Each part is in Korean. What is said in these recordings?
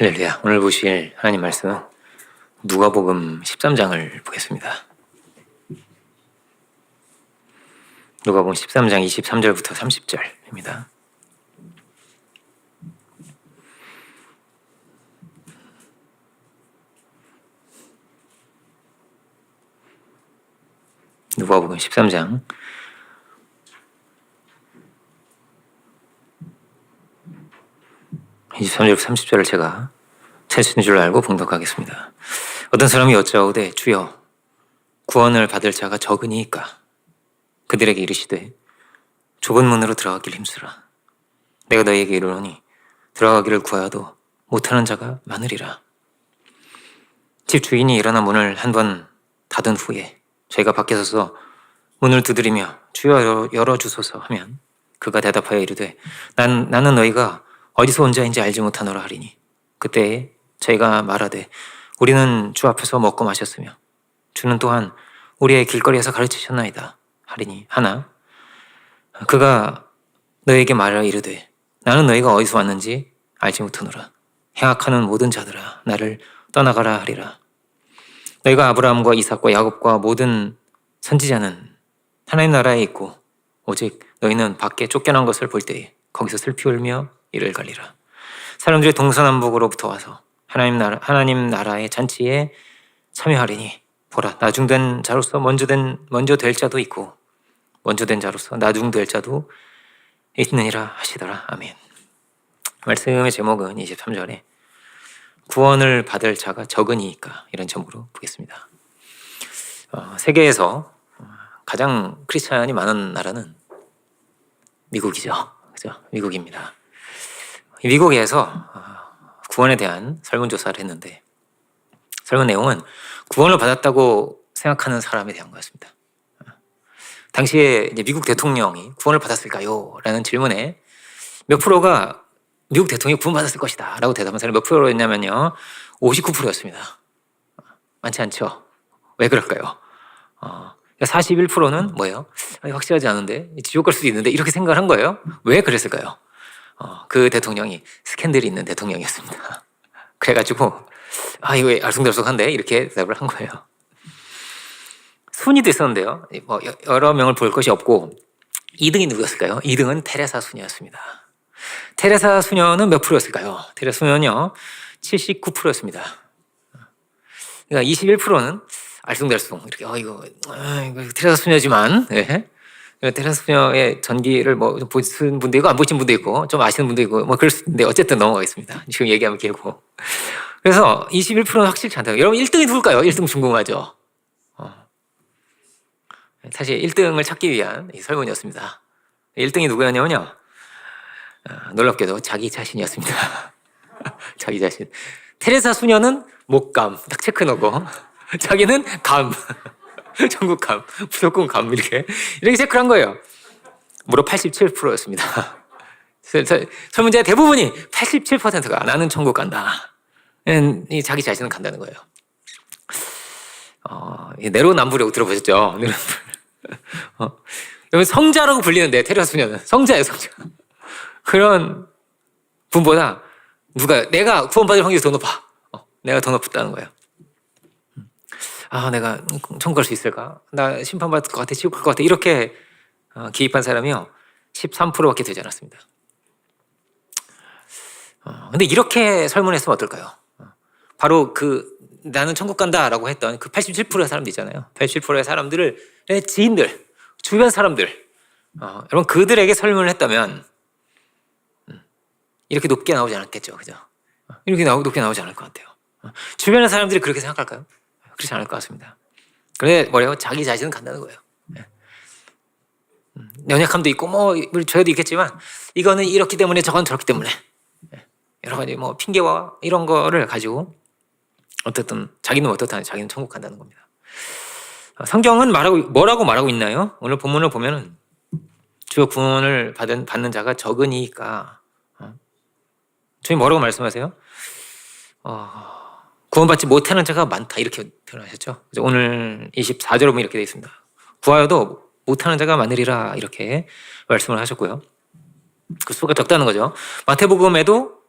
할렐루야. 오늘 보실 하나님 말씀은 누가복음 13장을 보겠습니다. 누가복음 13장 23절부터 30절입니다. 누가복음 13장 23절부터 30절을 제가 찾으신 줄 알고 봉독하겠습니다. 어떤 사람이 여짜오되 주여 구원을 받을 자가 적으니이까 그들에게 이르시되 좁은 문으로 들어가길 힘쓰라. 내가 너희에게 이르노니 들어가기를 구하여도 못하는 자가 많으리라. 집 주인이 일어나 문을 한 번 닫은 후에 저희가 밖에 서서 문을 두드리며 주여 열어주소서 하면 그가 대답하여 이르되 나는 너희가 어디서 온 자인지 알지 못하노라 하리니 그때 저희가 말하되 우리는 주 앞에서 먹고 마셨으며 주는 또한 우리의 길거리에서 가르치셨나이다 하리니 하나 그가 너희에게 말하여 이르되 나는 너희가 어디서 왔는지 알지 못하노라. 행악하는 모든 자들아 나를 떠나가라 하리라. 너희가 아브라함과 이삭과 야곱과 모든 선지자는 하나님 나라에 있고 오직 너희는 밖에 쫓겨난 것을 볼 때에 거기서 슬피 울며 이를 갈리라. 사람들이 동서남북으로부터 와서 하나님 나라의 잔치에 참여하리니 보라 나중된 자로서 먼저 될 자도 있고 먼저 된 자로서 나중될 자도 있느니라 하시더라. 아멘. 말씀의 제목은 23절에 구원을 받을 자가 적으니까 이런 제목으로 보겠습니다. 세계에서 가장 크리스찬이 많은 나라는 미국이죠. 그죠? 미국입니다. 미국에서 구원에 대한 설문조사를 했는데 설문 내용은 구원을 받았다고 생각하는 사람에 대한 거였습니다. 당시에 이제 미국 대통령이 구원을 받았을까요? 라는 질문에 몇 프로가 미국 대통령이 구원받았을 것이다 라고 대답한 사람이 몇 프로였냐면요 59%였습니다. 많지 않죠? 왜 그럴까요? 41%는 뭐예요? 확실하지 않은데 지옥 갈 수도 있는데 이렇게 생각을 한 거예요. 왜 그랬을까요? 그 대통령이 스캔들이 있는 대통령이었습니다. 그래가지고 이거 알쏭달쏭한데 이렇게 대답을 한 거예요. 순위도 있었는데요. 여러 명을 볼 것이 없고 2등이 누구였을까요? 2등은 테레사 수녀였습니다. 테레사 수녀는 몇 프로였을까요? 테레사 수녀는요 79%였습니다. 그러니까 21%는 알쏭달쏭 이렇게 이거 테레사 수녀지만 테레사 수녀의 전기를 보신 분도 있고 안 보신 분도 있고 좀 아시는 분도 있고 그럴 수 있는데 어쨌든 넘어가겠습니다. 지금 얘기하면 길고. 그래서 21%는 확실치 않다고. 여러분 1등이 누굴까요? 1등 궁금하죠? 사실 1등을 찾기 위한 설문이었습니다. 1등이 누구였냐면요. 놀랍게도 자기 자신이었습니다. 자기 자신. 테레사 수녀는 목감 딱 체크 넣고 자기는 감 전국 감 무조건 감 이렇게 체크를 한 거예요. 무려 87%였습니다. 설문자 대부분이 87%가 나는 천국 간다. 자기 자신은 간다는 거예요. 내로남불이라고 들어보셨죠? 여러분 성자라고 불리는데 테레사 수녀는 성자예요, 성자. 그런 분보다 내가 구원받을 확률이 더 높아. 내가 더 높다는 거예요. 내가 천국 갈 수 있을까? 나 심판받을 것 같아, 지옥 갈 것 같아. 이렇게 기입한 사람이요 13%밖에 되지 않았습니다. 근데 이렇게 설문했으면 어떨까요? 바로 나는 천국 간다라고 했던 그 87%의 사람들 있잖아요. 87%의 사람들의 지인들, 주변 사람들, 여러분 그들에게 설문을 했다면 이렇게 높게 나오지 않았겠죠, 그죠? 이렇게 높게 나오지 않을 것 같아요. 주변의 사람들이 그렇게 생각할까요? 그렇지 않을 것 같습니다. 그런데 뭐래요? 자기 자신은 간다는 거예요. 연약함도 있고 저희도 있겠지만 이거는 이렇기 때문에 저건 저렇기 때문에 여러 가지 핑계와 이런 거를 가지고 어쨌든 자기는 어떻다 자기는 천국 간다는 겁니다. 성경은 뭐라고 말하고 있나요? 오늘 본문을 보면은 주여 구원을 받는 자가 적으니까 주님 뭐라고 말씀하세요? 구원받지 못하는 자가 많다 이렇게 표현하셨죠. 그래서 오늘 24절에 보면 이렇게 되어 있습니다. 구하여도 못하는 자가 많으리라 이렇게 말씀을 하셨고요. 그 수가 적다는 거죠. 마태복음에도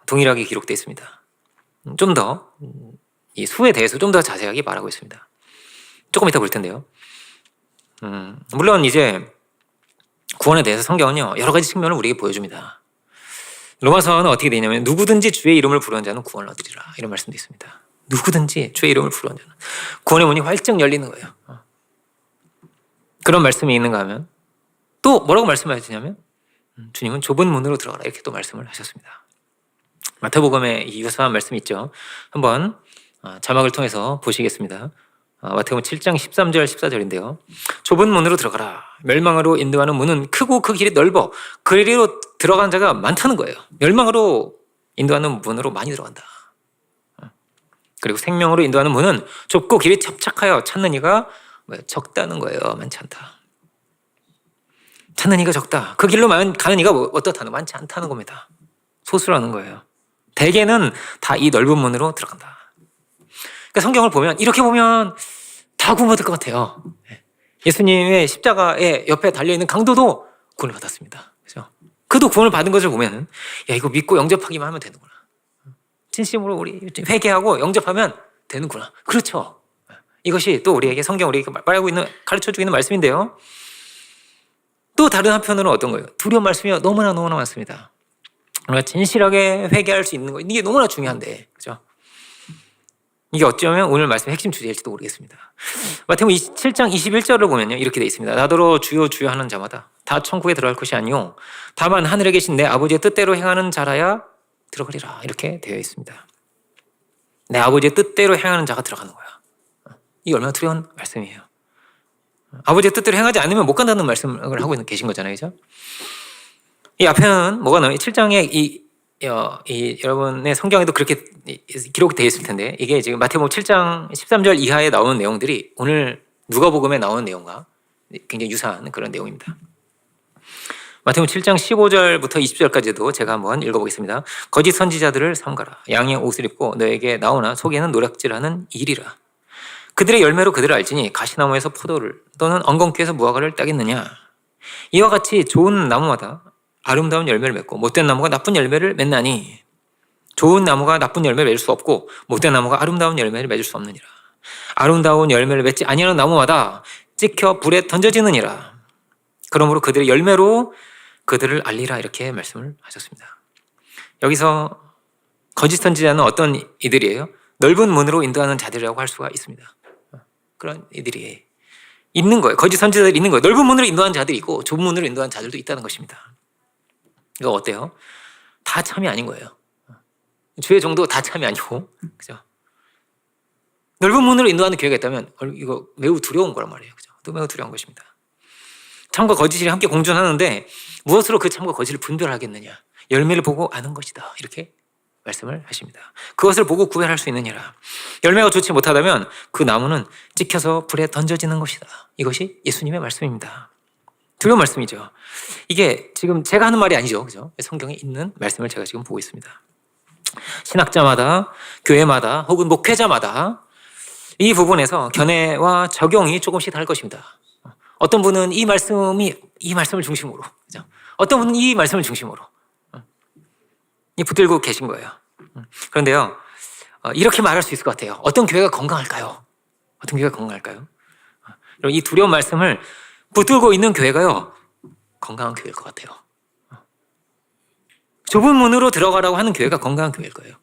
동일하게 기록되어 있습니다. 좀 더 이 수에 대해서 좀 더 자세하게 말하고 있습니다. 조금 이따 볼 텐데요. 물론 이제 구원에 대해서 성경은요 여러 가지 측면을 우리에게 보여줍니다. 로마서는 어떻게 되냐면 누구든지 주의 이름을 부르는 자는 구원을 얻으리라 이런 말씀도 있습니다. 누구든지 주의 이름을 부르는 자는 구원의 문이 활짝 열리는 거예요. 그런 말씀이 있는가 하면 또 뭐라고 말씀하시냐면 주님은 좁은 문으로 들어가라 이렇게 또 말씀을 하셨습니다. 마태복음에 이 유사한 말씀이 있죠. 한번 자막을 통해서 보시겠습니다. 마태복음 7장 13절 14절인데요. 좁은 문으로 들어가라. 멸망으로 인도하는 문은 크고 그 길이 넓어 그리로 들어가는 자가 많다는 거예요. 멸망으로 인도하는 문으로 많이 들어간다. 그리고 생명으로 인도하는 문은 좁고 길이 협착하여 찾는 이가 적다는 거예요. 많지 않다. 찾는 이가 적다. 그 길로 가는 이가 어떻다는 많지 않다는 겁니다. 소수라는 거예요. 대개는 다 이 넓은 문으로 들어간다. 그러니까 성경을 보면 이렇게 보면 다 구원받을 것 같아요. 예수님의 십자가의 옆에 달려있는 강도도 구원을 받았습니다. 그죠? 그도 구원을 받은 것을 보면 야 이거 믿고 영접하기만 하면 되는구나. 진심으로 우리 회개하고 영접하면 되는구나. 그렇죠. 이것이 또 우리에게 성경 우리에게 가르쳐주고 있는 말씀인데요. 또 다른 한편으로는 어떤 거예요? 두려운 말씀이 너무나 많습니다. 우리가 진실하게 회개할 수 있는 거 이게 너무나 중요한데 그죠? 이게 어쩌면 오늘 말씀의 핵심 주제일지도 모르겠습니다. 마태복음 7장 21절을 보면요 이렇게 되어 있습니다. 나더러 주여 주여 하는 자마다 다 천국에 들어갈 것이 아니요 다만 하늘에 계신 내 아버지의 뜻대로 행하는 자라야 들어가리라 이렇게 되어 있습니다. 내 아버지의 뜻대로 행하는 자가 들어가는 거야. 이게 얼마나 두려운 말씀이에요. 아버지의 뜻대로 행하지 않으면 못 간다는 말씀을 하고 계신 거잖아요. 그죠? 이 앞에는 뭐가 나와요? 7장에 여러분의 성경에도 그렇게 기록이 되어 있을 텐데 이게 지금 마태복음 7장 13절 이하에 나오는 내용들이 오늘 누가복음에 나오는 내용과 굉장히 유사한 그런 내용입니다. 마태복음 7장 15절부터 20절까지도 제가 한번 읽어보겠습니다. 거짓 선지자들을 삼가라. 양의 옷을 입고 너에게 나오나 속에는 노략질하는 일이라. 그들의 열매로 그들을 알지니 가시나무에서 포도를 또는 엉겅퀴에서 무화과를 따겠느냐. 이와 같이 좋은 나무마다 아름다운 열매를 맺고 못된 나무가 나쁜 열매를 맺나니 좋은 나무가 나쁜 열매를 맺을 수 없고 못된 나무가 아름다운 열매를 맺을 수 없느니라. 아름다운 열매를 맺지 아니하는 나무마다 찍혀 불에 던져지느니라. 그러므로 그들의 열매로 그들을 알리라 이렇게 말씀을 하셨습니다. 여기서 거짓 선지자는 어떤 이들이에요? 넓은 문으로 인도하는 자들이라고 할 수가 있습니다. 그런 이들이 있는 거예요. 거짓 선지자들이 있는 거예요. 넓은 문으로 인도하는 자들이 있고 좁은 문으로 인도하는 자들도 있다는 것입니다. 이거 어때요? 다 참이 아닌 거예요. 주의 정도 다 참이 아니고, 그죠? 넓은 문으로 인도하는 교회가 있다면 이거 매우 두려운 거란 말이에요. 그죠? 또 매우 두려운 것입니다. 참과 거짓이 함께 공존하는데 무엇으로 그 참과 거짓을 분별하겠느냐? 열매를 보고 아는 것이다. 이렇게 말씀을 하십니다. 그것을 보고 구별할 수 있느니라. 열매가 좋지 못하다면 그 나무는 찍혀서 불에 던져지는 것이다. 이것이 예수님의 말씀입니다. 두려운 말씀이죠. 이게 지금 제가 하는 말이 아니죠. 그죠? 성경에 있는 말씀을 제가 지금 보고 있습니다. 신학자마다, 교회마다, 혹은 목회자마다 이 부분에서 견해와 적용이 조금씩 다를 것입니다. 어떤 분은 이 말씀을 중심으로, 그죠? 어떤 분은 이 말씀을 중심으로 붙들고 계신 거예요. 그런데요, 이렇게 말할 수 있을 것 같아요. 어떤 교회가 건강할까요? 어떤 교회가 건강할까요? 이 두려운 말씀을 붙들고 있는 교회가요, 건강한 교회일 것 같아요. 좁은 문으로 들어가라고 하는 교회가 건강한 교회일 거예요.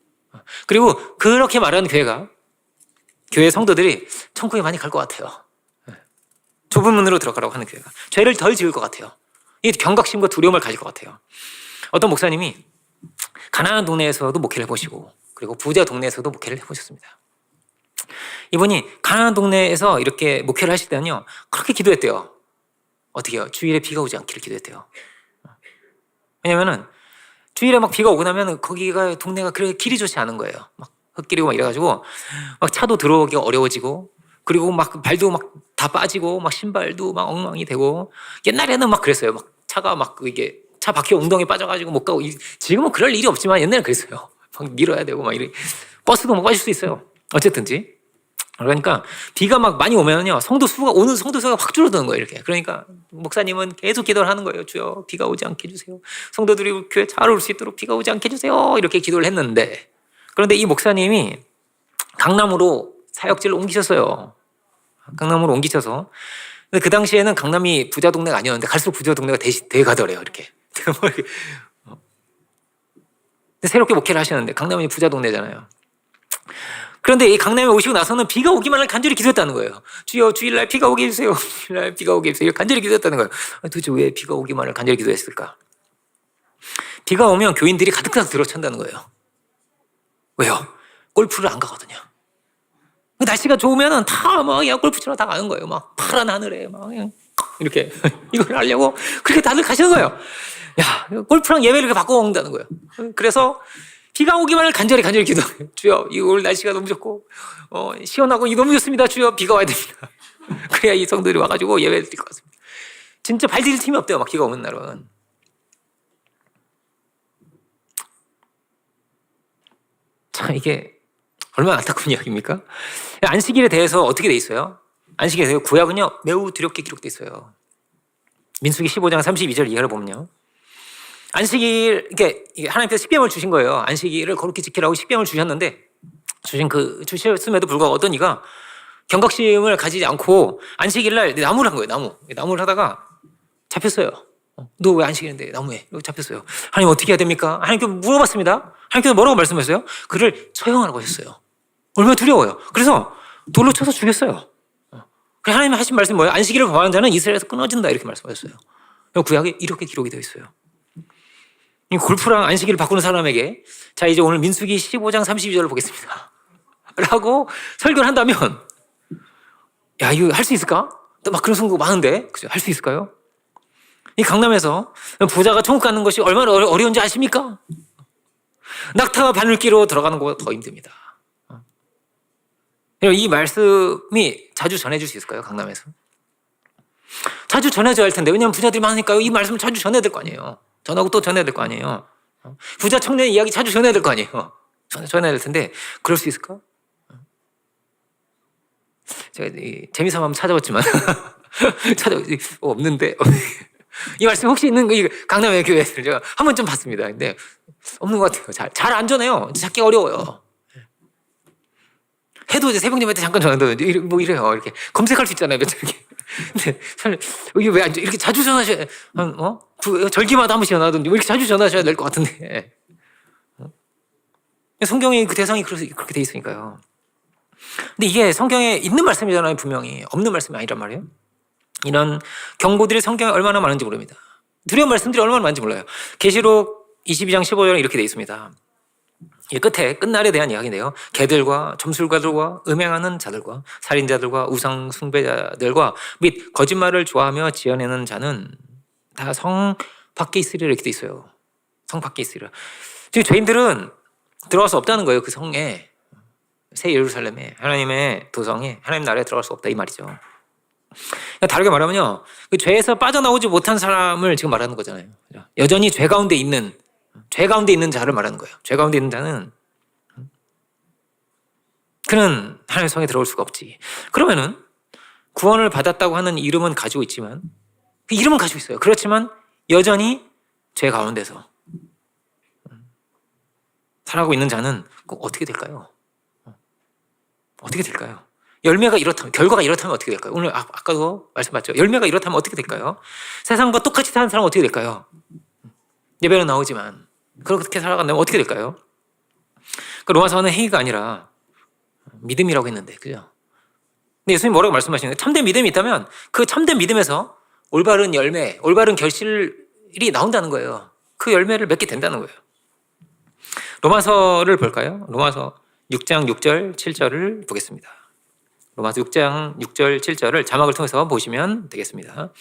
그리고 그렇게 말하는 교회 성도들이 천국에 많이 갈 것 같아요. 좁은 문으로 들어가라고 하는 교회가 죄를 덜 지을 것 같아요. 이 경각심과 두려움을 가질 것 같아요. 어떤 목사님이 가난한 동네에서도 목회를 해보시고 그리고 부자 동네에서도 목회를 해보셨습니다. 이분이 가난한 동네에서 이렇게 목회를 하실 때는요, 그렇게 기도했대요. 어떻게 해요? 주일에 비가 오지 않기를 기도했대요. 왜냐면은 주일에 막 비가 오고 나면 거기가 동네가 그렇게 길이 좋지 않은 거예요. 막 흙길이고 막 이래가지고 막 차도 들어오기가 어려워지고 그리고 막 발도 막 다 빠지고 막 신발도 막 엉망이 되고 옛날에는 막 그랬어요. 막 차가 막 이게 차 바퀴 엉덩이 빠져가지고 못 가고 지금은 그럴 일이 없지만 옛날에 그랬어요. 막 밀어야 되고 막 이래 버스도 못 빠질 수 있어요. 어쨌든지 그러니까 비가 막 많이 오면요 오는 성도 수가 확 줄어드는 거예요. 이렇게 그러니까 목사님은 계속 기도를 하는 거예요. 주여 비가 오지 않게 해주세요. 성도들이 교회 잘 올 수 있도록 비가 오지 않게 해주세요. 이렇게 기도를 했는데 그런데 이 목사님이 강남으로 사역지를 옮기셨어요. 강남으로 옮기셔서. 근데 그 당시에는 강남이 부자 동네가 아니었는데 갈수록 부자 동네가 돼 가더래요. 이렇게. 근데 새롭게 목회를 하시는데 강남이 부자 동네잖아요. 그런데 이 강남에 오시고 나서는 비가 오기만을 간절히 기도했다는 거예요. 주여 주일날 비가 오게 해주세요. 주일날 비가 오게 해주세요. 간절히 기도했다는 거예요. 도대체 왜 비가 오기만을 간절히 기도했을까? 비가 오면 교인들이 가득가득 들어찬다는 거예요. 왜요? 골프를 안 가거든요. 날씨가 좋으면 다 막 그냥 골프 치러 다 가는 거예요. 막 파란 하늘에 막 그냥 이렇게 이걸 하려고 그렇게 다들 가시는 거예요. 야, 골프랑 예배를 이렇게 바꿔 먹는다는 거예요. 그래서 비가 오기만을 간절히 기도해요. 주여, 오늘 날씨가 너무 좋고 시원하고 너무 좋습니다. 주여, 비가 와야 됩니다. 그래야 이 성도들이 와가지고 예배를 드릴 것 같습니다. 진짜 발 디딜 틈이 없대요. 막 비가 오는 날은. 참 이게 얼마나 안타까운 이야기입니까? 안식일에 대해서 어떻게 돼 있어요? 안식일에 대해서 구약은요 매우 두렵게 기록돼 있어요. 민수기 15장 32절 이하를 보면요. 안식일, 이게 하나님께서 십계명을 주신 거예요. 안식일을 거룩히 지키라고 십계명을 주셨는데, 주셨음에도 불구하고 어떤 이가 경각심을 가지지 않고 안식일날 나무를 한 거예요. 나무를 하다가 잡혔어요. 너 왜 안식일인데 나무에 여기 잡혔어요. 하나님 어떻게 해야 됩니까? 하나님께 물어봤습니다. 하나님께서 뭐라고 말씀하셨어요? 그를 처형하라고 하셨어요. 얼마나 두려워요. 그래서 돌로 쳐서 죽였어요. 그래서 하나님이 하신 말씀이 뭐예요? 안식일을 범하는 자는 이스라엘에서 끊어진다 이렇게 말씀하셨어요. 구약에 이렇게 기록이 되어 있어요. 이 골프랑 안식일을 바꾸는 사람에게 자 이제 오늘 민수기 15장 32절을 보겠습니다. 라고 설교를 한다면 야 이거 할 수 있을까? 막 그런 성도 많은데 그죠? 할 수 있을까요? 이 강남에서 부자가 천국 가는 것이 얼마나 어려운지 아십니까? 낙타가 바늘기로 들어가는 것보다 더 힘듭니다. 이 말씀이 자주 전해줄 수 있을까요? 강남에서? 자주 전해줘야 할 텐데 왜냐하면 부자들이 많으니까 이 말씀을 자주 전해야 될 거 아니에요. 전하고 또 전해야 될 거 아니에요. 부자 청년 이야기 자주 전해야 될 거 아니에요. 전해야 될 텐데 그럴 수 있을까? 제가 재미삼아 한번 찾아봤지만 없는데 이 말씀 혹시 있는 거 강남의 교회에서 제가 한 번쯤 봤습니다. 근데 없는 것 같아요. 잘 안 전해요. 찾기 어려워요. 해도 이제 새벽님한테 잠깐 전화도 뭐 이래요. 이렇게 검색할 수 있잖아요. 몇 이렇게. 근데 이게 왜 안 이렇게 자주 전화하셔야 절기마다 한 번씩 전화하던데 왜 이렇게 자주 전화하셔야 될 것 같은데. 성경이 그 대상이 그렇게 돼 있으니까요. 근데 이게 성경에 있는 말씀이잖아요. 분명히 없는 말씀이 아니란 말이에요. 이런 경고들이 성경에 얼마나 많은지 모릅니다. 두려운 말씀들이 얼마나 많은지 몰라요. 계시록 22장 15절에 이렇게 돼 있습니다. 이 끝에 끝날에 대한 이야기인데요. 개들과 점술가들과 음행하는 자들과 살인자들과 우상 숭배자들과 및 거짓말을 좋아하며 지어내는 자는 다 성 밖에 있으리라 이렇게 돼 있어요. 성 밖에 있으리라. 지금 죄인들은 들어갈 수 없다는 거예요. 그 성에 새 예루살렘에 하나님의 도성에 하나님 나라에 들어갈 수 없다 이 말이죠. 그러니까 다르게 말하면요. 그 죄에서 빠져나오지 못한 사람을 지금 말하는 거잖아요. 여전히 죄 가운데 있는 자를 말하는 거예요. 죄 가운데 있는 자는 그는 하나님의 성에 들어올 수가 없지. 그러면은 구원을 받았다고 하는 이름은 가지고 있지만 그 이름은 가지고 있어요. 그렇지만 여전히 죄 가운데서 살아가고 있는 자는 꼭 어떻게 될까요? 어떻게 될까요? 열매가 이렇다면, 결과가 이렇다면 어떻게 될까요? 오늘 아까도 말씀하셨죠. 열매가 이렇다면 어떻게 될까요? 세상과 똑같이 사는 사람은 어떻게 될까요? 예배는 나오지만 그렇게 살아간다면 어떻게 될까요? 그 로마서는 행위가 아니라 믿음이라고 했는데, 그죠? 근데 예수님 뭐라고 말씀하시는데 참된 믿음이 있다면 그 참된 믿음에서 올바른 열매, 올바른 결실이 나온다는 거예요. 그 열매를 맺게 된다는 거예요. 로마서를 볼까요? 로마서 6장 6절 7절을 보겠습니다. 로마서 6장 6절 7절을 자막을 통해서 보시면 되겠습니다.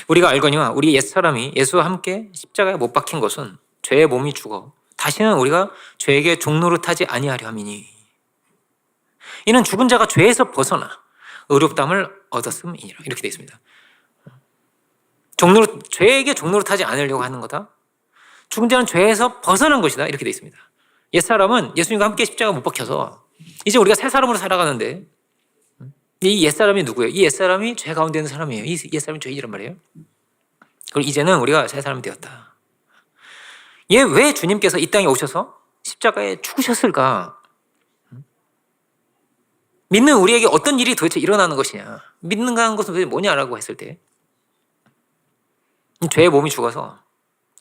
우리가 알거니와 우리 옛사람이 예수와 함께 십자가에 못 박힌 것은 죄의 몸이 죽어 다시는 우리가 죄에게 종노릇하지 아니하려 함이니 이는 죽은 자가 죄에서 벗어나 의롭다함을 얻었음이니라 이렇게 되어 있습니다. 죄에게 종노릇하지 않으려고 하는 거다. 죽은 자는 죄에서 벗어난 것이다 이렇게 되어 있습니다. 옛사람은 예수님과 함께 십자가 못 박혀서 이제 우리가 새 사람으로 살아가는데 이 옛사람이 누구예요? 이 옛사람이 죄 가운데 있는 사람이에요. 이 옛사람이 죄인이란 말이에요. 그리고 이제는 우리가 새 사람이 되었다. 얘 왜 주님께서 이 땅에 오셔서 십자가에 죽으셨을까? 믿는 우리에게 어떤 일이 도대체 일어나는 것이냐, 믿는다는 것은 도대체 뭐냐라고 했을 때 죄의 몸이 죽어서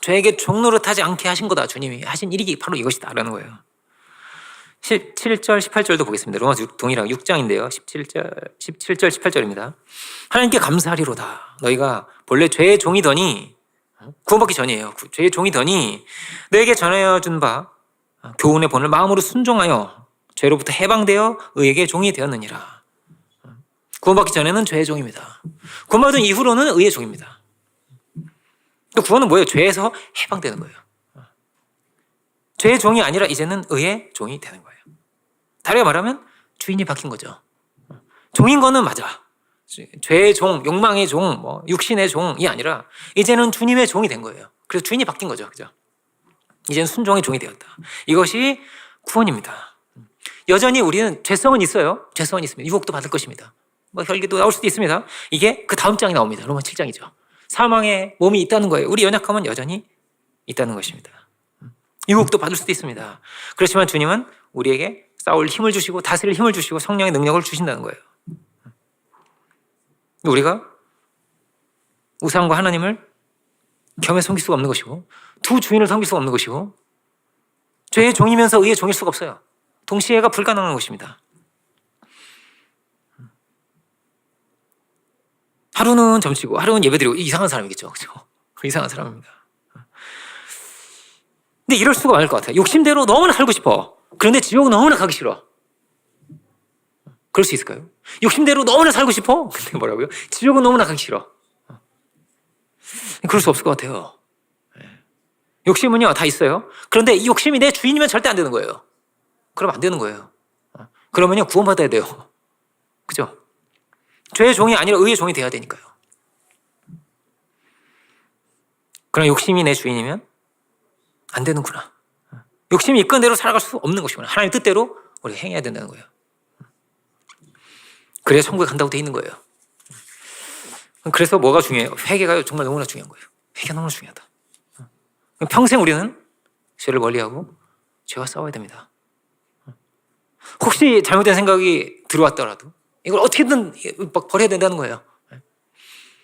죄에게 종노릇하지 않게 하신 거다. 주님이 하신 일이 바로 이것이다 라는 거예요. 17절 18절도 보겠습니다. 로마 동일하고 6장인데요 17절 18절입니다. 하나님께 감사하리로다. 너희가 본래 죄의 종이더니, 구원받기 전이에요. 죄의 종이더니 너에게 전하여 준 바 교훈의 본을 마음으로 순종하여 죄로부터 해방되어 의에게 종이 되었느니라. 구원받기 전에는 죄의 종입니다. 구원받은 이후로는 의의 종입니다. 구원은 뭐예요? 죄에서 해방되는 거예요. 죄의 종이 아니라 이제는 의의 종이 되는 거예요. 다르게 말하면 주인이 바뀐 거죠. 종인 거는 맞아. 죄의 종, 욕망의 종, 육신의 종이 아니라 이제는 주님의 종이 된 거예요. 그래서 주인이 바뀐 거죠. 그죠? 이제는 순종의 종이 되었다. 이것이 구원입니다. 여전히 우리는 죄성은 있어요. 죄성은 있습니다. 유혹도 받을 것입니다. 혈기도 나올 수도 있습니다. 이게 그 다음 장이 나옵니다. 로마 7장이죠. 사망의 몸이 있다는 거예요. 우리 연약함은 여전히 있다는 것입니다. 유혹도 받을 수도 있습니다. 그렇지만 주님은 우리에게 싸울 힘을 주시고 다스릴 힘을 주시고 성령의 능력을 주신다는 거예요. 우리가 우상과 하나님을 겸해 섬길 수가 없는 것이고 두 주인을 섬길 수가 없는 것이고 죄의 종이면서 의의 종일 수가 없어요. 동시에가 불가능한 것입니다. 하루는 점치고 하루는 예배드리고 이상한 사람이겠죠. 그렇죠? 이상한 사람입니다. 근데 이럴 수가 많을 것 같아요. 욕심대로 너무나 살고 싶어. 그런데 지옥은 너무나 가기 싫어. 그럴 수 있을까요? 욕심대로 너무나 살고 싶어. 근데 뭐라고요? 지옥은 너무나 가기 싫어. 그럴 수 없을 것 같아요. 욕심은요 다 있어요. 그런데 이 욕심이 내 주인이면 절대 안 되는 거예요. 그러면 안 되는 거예요. 그러면요 구원받아야 돼요. 그죠? 죄의 종이 아니라 의의 종이 돼야 되니까요. 그러나 욕심이 내 주인이면 안 되는구나. 욕심이 이끄는 대로 살아갈 수 없는 것이구나. 하나님의 뜻대로 우리가 행해야 된다는 거예요. 그래야 천국에 간다고 돼 있는 거예요. 그래서 뭐가 중요해요? 회개가 정말 너무나 중요한 거예요. 회개가 너무나 중요하다. 평생 우리는 죄를 멀리하고 죄와 싸워야 됩니다. 혹시 잘못된 생각이 들어왔더라도 이걸 어떻게든 막 버려야 된다는 거예요.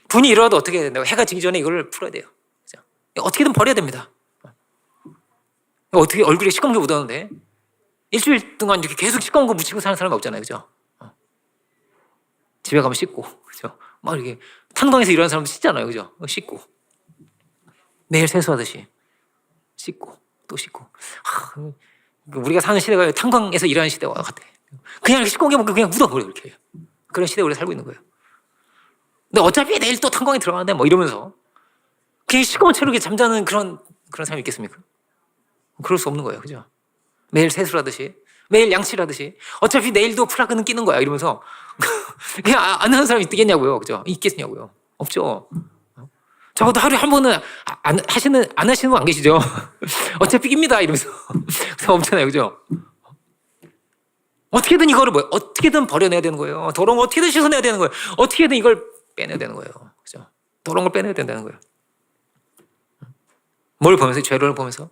분이 일어나도 어떻게 해야 된다고? 해가 지기 전에 이걸 풀어야 돼요. 어떻게든 버려야 됩니다. 어떻게 얼굴에 시꺼먼 게 묻었는데 일주일 동안 이렇게 계속 시꺼먼 거 묻히고 사는 사람이 없잖아요. 그죠? 집에 가면 씻고, 그죠? 막 이렇게 탄광에서 일하는 사람도 씻잖아요. 그죠? 씻고. 매일 세수하듯이 씻고 또 씻고. 우리가 사는 시대가 탄광에서 일하는 시대와 같아. 그냥 이렇게 시꺼먼 게 그냥 묻어버려 이렇게. 그런 시대에 우리가 살고 있는 거예요. 근데 어차피 내일 또 탄광에 들어가는데 뭐 이러면서 그냥 시꺼먼 채로 이렇게 잠자는 그런 사람이 있겠습니까? 그럴 수 없는 거예요. 그죠? 매일 세수를 하듯이 매일 양치를 하듯이 어차피 내일도 프라그는 끼는 거야 이러면서 그냥 안 하는 사람이 있겠냐고요. 그죠? 있겠냐고요. 없죠. 적어도 하루에 한 번은 안 하시는 분 안 계시죠? 어차피 낍니다 이러면서 없잖아요. 그죠? 어떻게든 이거를 어떻게든 버려내야 되는 거예요. 더러운 거 어떻게든 씻어내야 되는 거예요. 어떻게든 이걸 빼내야 되는 거예요. 그죠? 더러운 걸 빼내야 된다는 거예요. 뭘 보면서? 죄를 보면서?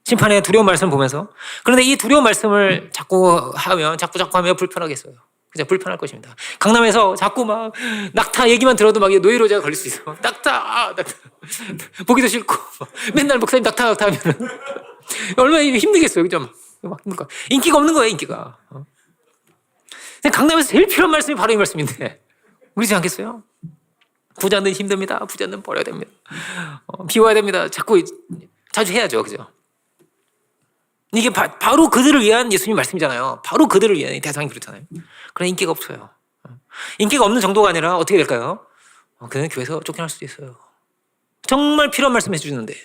심판의 두려운 말씀을 보면서. 그런데 이 두려운 말씀을 자꾸 하면 불편하겠어요. 그냥 불편할 것입니다. 강남에서 자꾸 막 낙타 얘기만 들어도 막 노이로제가 걸릴 수 있어. 낙타. 보기도 싫고 맨날 목사님 낙타 하면 얼마나 힘들겠어요. 그죠? 인기가 없는 거예요. 인기가. 강남에서 제일 필요한 말씀이 바로 이 말씀인데 그러지 않겠어요? 부자는 힘듭니다. 부자는 버려야 됩니다. 비워야 됩니다. 자주 해야죠. 그죠? 이게 바로 그들을 위한 예수님 말씀이잖아요. 바로 그들을 위한 대상이 그렇잖아요. 그런 인기가 없어요. 인기가 없는 정도가 아니라 어떻게 될까요? 그는 교회에서 쫓겨날 수도 있어요. 정말 필요한 말씀 해주는데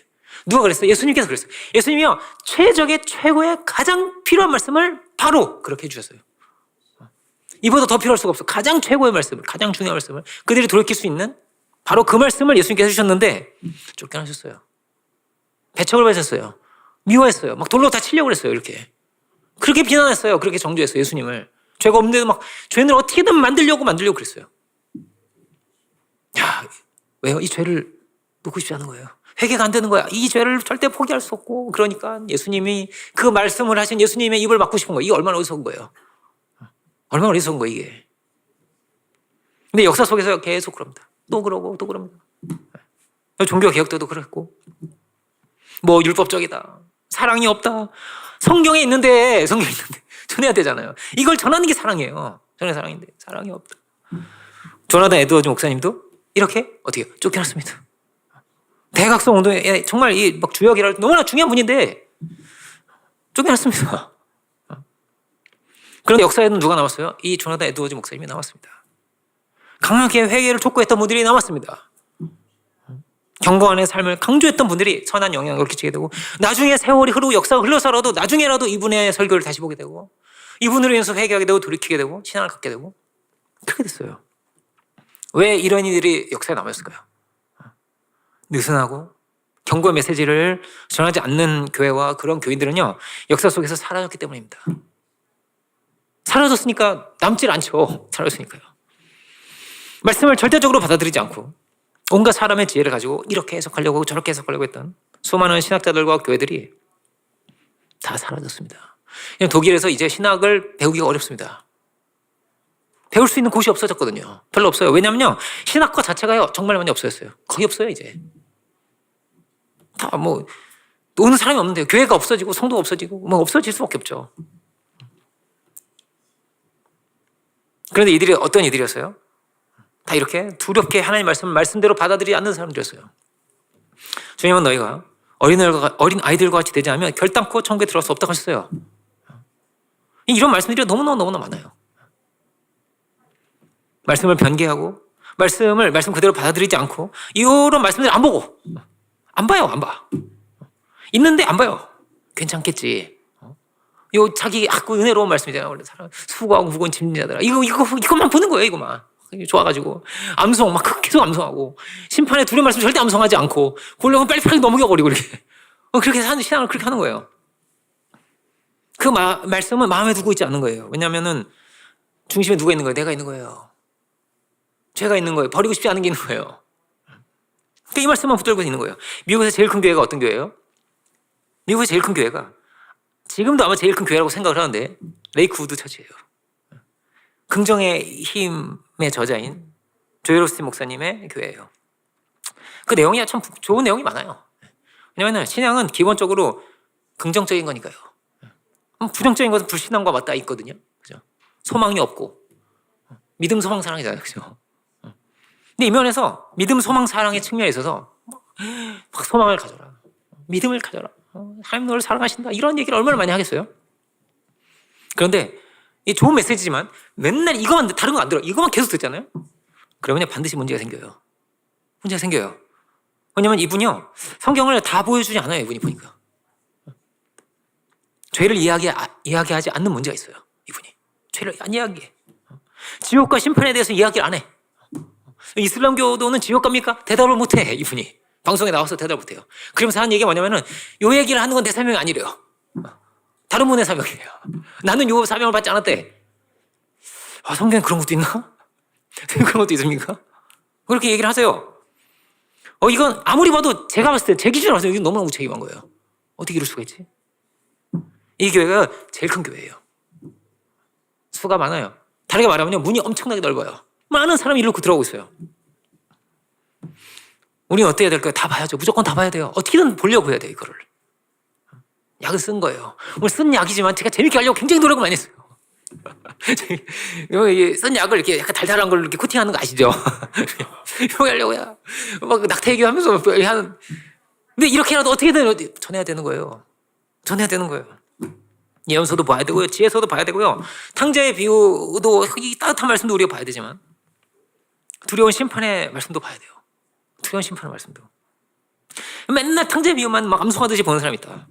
누가 그랬어요? 예수님께서 그랬어요. 예수님이요 최고의 가장 필요한 말씀을 바로 그렇게 해주셨어요. 이보다 더 필요할 수가 없어. 가장 최고의 말씀을, 가장 중요한 말씀을 그들이 돌이킬 수 있는 바로 그 말씀을 예수님께서 해주셨는데 쫓겨나셨어요. 배척을 받으셨어요. 미워했어요. 막 돌로 다 치려고 그랬어요. 이렇게. 그렇게 비난했어요. 그렇게 정죄했어요. 예수님을. 죄가 없는데도 막 죄를 어떻게든 만들려고 그랬어요. 야, 왜요? 이 죄를 놓고 싶지 않은 거예요. 회개가 안 되는 거야. 이 죄를 절대 포기할 수 없고 그러니까 예수님이 그 말씀을 하신 예수님의 입을 막고 싶은 거예요. 이게 얼마나 어리석은 거예요. 얼마나 어리석은 거야 이게. 근데 역사 속에서 계속 그럽니다. 또 그러고 또 그럽니다. 종교 개혁 때도 그랬고, 뭐 율법적이다, 사랑이 없다. 성경에 있는데 전해야 되잖아요. 이걸 전하는 게 사랑이에요. 전해 사랑인데 사랑이 없다. 조나단 에드워즈 목사님도 이렇게 어떻게 쫓겨났습니다. 대각성 운동에 정말 이 막 주역이라 너무나 중요한 분인데 쫓겨났습니다. 그런데 역사에는 누가 남았어요? 이 조나단 에드워즈 목사님이 남았습니다. 강하게 회개를 촉구했던 분들이 남았습니다. 경건의 삶을 강조했던 분들이 선한 영향을 끼치게 되고, 나중에 세월이 흐르고 역사가 흘러서라도 나중에라도 이분의 설교를 다시 보게 되고, 이분으로 인해서 회개하게 되고 돌이키게 되고 신앙을 갖게 되고, 그렇게 됐어요. 왜 이런 이들이 역사에 남았을까요? 느슨하고 경고의 메시지를 전하지 않는 교회와 그런 교인들은요, 역사 속에서 사라졌기 때문입니다. 사라졌으니까 남질 않죠. 사라졌으니까요. 말씀을 절대적으로 받아들이지 않고 온갖 사람의 지혜를 가지고 이렇게 해석하려고 하고 저렇게 해석하려고 했던 수많은 신학자들과 교회들이 다 사라졌습니다. 독일에서 이제 신학을 배우기가 어렵습니다. 배울 수 있는 곳이 없어졌거든요. 별로 없어요. 왜냐면요, 신학과 자체가요 정말 많이 없어졌어요. 거의 없어요. 이제 다 뭐 오는 사람이 없는데요. 교회가 없어지고 성도가 없어지고 뭐 없어질 수밖에 없죠. 그런데 이들이 어떤 이들이었어요? 다 이렇게 두렵게 하나님 말씀대로 받아들이지 않는 사람들이었어요. 주님은 너희가 어린 아이들과 같이 되지 않으면 결단코 천국에 들어갈 수 없다고 하셨어요. 이런 말씀들이 너무나 많아요. 말씀을 변개하고 말씀 그대로 받아들이지 않고 이런 말씀들을 안 보고 안 봐. 있는데 안 봐요. 괜찮겠지. 요 자기 그 은혜로운 말씀이잖아요. 원래 사람 수고하고 무거운 짐진 자들아. 이것만 보는 거예요. 이거만. 좋아가지고 암송 막 계속 암송하고, 심판의 두려운 말씀 절대 암송하지 않고 보려면 빨리빨리 넘겨버리고 그렇게 사는 신앙을 그렇게 하는 거예요. 그 말씀은 마음에 두고 있지 않는 거예요. 왜냐하면은 중심에 누가 있는 거예요? 내가 있는 거예요. 죄가 있는 거예요. 버리고 싶지 않은 게 있는 거예요. 그러니까 이 말씀만 붙들고 있는 거예요. 미국에서 제일 큰 교회가 어떤 교회예요? 미국에서 제일 큰 교회가, 지금도 아마 제일 큰 교회라고 생각을 하는데, 레이크우드 처치예요. 긍정의 힘의 저자인 조엘 오스틴 목사님의 교회예요. 그 내용이 참 좋은 내용이 많아요. 왜냐하면 신앙은 기본적으로 긍정적인 거니까요. 부정적인 것은 불신앙과 맞닿아 있거든요. 그죠? 소망이 없고 믿음, 소망, 사랑이잖아요. 그죠? 근데 이 면에서 믿음, 소망, 사랑의 측면에 있어서 막 소망을 가져라, 믿음을 가져라, 하나님 너를 사랑하신다, 이런 얘기를 얼마나 많이 하겠어요? 그런데 이 좋은 메시지지만 맨날 이거만, 다른 거 안 들어, 이거만 계속 듣잖아요. 그러면 반드시 문제가 생겨요. 왜냐면 이분이요, 성경을 다 보여주지 않아요. 이분이 보니까 죄를 이야기하지 않는 문제가 있어요. 이분이 죄를 안 이야기해. 지옥과 심판에 대해서 이야기를 안 해. 이슬람교도는 지옥 갑니까? 대답을 못 해. 이분이 방송에 나와서 대답을 못 해요. 그러면서 하는 얘기가 뭐냐면은, 요 얘기를 하는 건 내 사명이 아니래요. 다른 분의 사명이에요. 나는 요 사명을 받지 않았대. 성경에 그런 것도 있나? 그런 것도 있습니까? 그렇게 얘기를 하세요. 이건 아무리 봐도, 제가 봤을 때 제 기준으로 봐서 이건 너무나 무책임한 거예요. 어떻게 이럴 수가 있지? 이 교회가 제일 큰 교회예요. 수가 많아요. 다르게 말하면요, 문이 엄청나게 넓어요. 많은 사람이 이리로 들어오고 있어요. 우리는 어떻게 해야 될까요? 다 봐야죠. 무조건 다 봐야 돼요. 어떻게든 보려고 해야 돼요. 이거를 약을 쓴 거예요. 오늘 쓴 약이지만 제가 재밌게 하려고 굉장히 노력을 많이 했어요. 쓴 약을 이렇게 약간 달달한 걸 이렇게 코팅하는 거 아시죠? 이거 하려고요. 막 낙태 얘기하면서 하는. 근데 이렇게라도 어떻게든 전해야 되는 거예요. 예언서도 봐야 되고요, 지혜서도 봐야 되고요, 탕자의 비유도, 이 따뜻한 말씀도 우리가 봐야 되지만 두려운 심판의 말씀도 봐야 돼요. 두려운 심판의 말씀도. 맨날 탕자의 비유만 막 암송하듯이 보는 사람이 있다.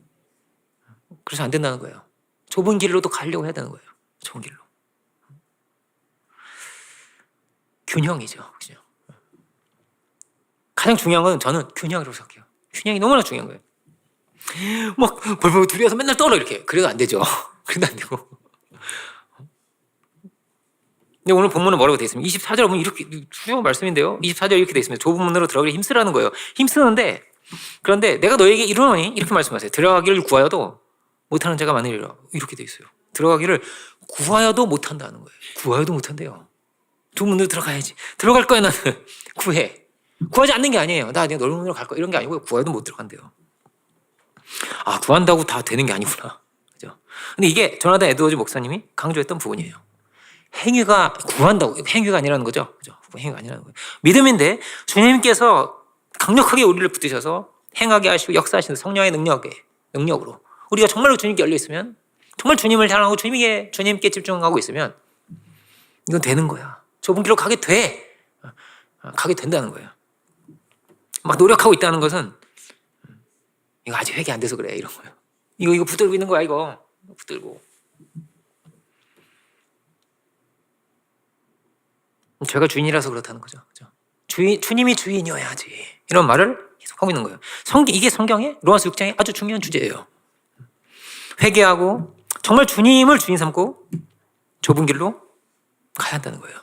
그래서 안 된다는 거예요. 좁은 길로도 가려고 해야 되는 거예요. 좁은 길로. 균형이죠. 그죠? 가장 중요한 건 저는 균형이라고 생각해요. 균형이 너무나 중요한 거예요. 막 벌벌 두려워서 맨날 떨어 이렇게. 그래도 안 되죠. 그래도 안 되고. 근데 오늘 본문은 뭐라고 되어 있습니까? 24절 보면 이렇게 중요한 말씀인데요. 24절 이렇게 되어 있습니다. 좁은 문으로 들어가기 힘쓰라는 거예요. 힘쓰는데, 그런데 내가 너에게 이르노니 이렇게 말씀하세요. 들어가기를 구하여도 못하는 자가 많으리라. 이렇게 되어 있어요. 들어가기를 구하여도 못한다는 거예요. 구하여도 못한대요. 두 문으로 들어가야지. 들어갈 거야 나는. 구해. 구하지 않는 게 아니에요. 나 내가 넓은 문으로 갈 거야. 이런 게 아니고 구하여도 못 들어간대요. 아, 구한다고 다 되는 게 아니구나. 그죠? 근데 이게 조나단 에드워즈 목사님이 강조했던 부분이에요. 행위가 구한다고, 행위가 아니라는 거죠. 그죠? 행위가 아니라는 거예요. 믿음인데 주님께서 강력하게 우리를 붙드셔서 행하게 하시고 역사하시는 성령의 능력으로 우리가 정말로 주님께 열려 있으면, 정말 주님을 사랑하고 주님께 집중하고 있으면 이건 되는 거야. 좁은 길로 가게 돼. 가게 된다는 거예요. 막 노력하고 있다는 것은 이거 아직 회개 안 돼서 그래 이런 거예요. 이거 붙들고 있는 거야 이거. 붙들고. 죄가 주인이라서 그렇다는 거죠. 그죠? 주님이 주인이어야지. 이런 말을 계속 하고 있는 거예요. 이게 성경의 로마서 6장의 아주 중요한 주제예요. 회개하고 정말 주님을 주인 삼고 좁은 길로 가야 한다는 거예요.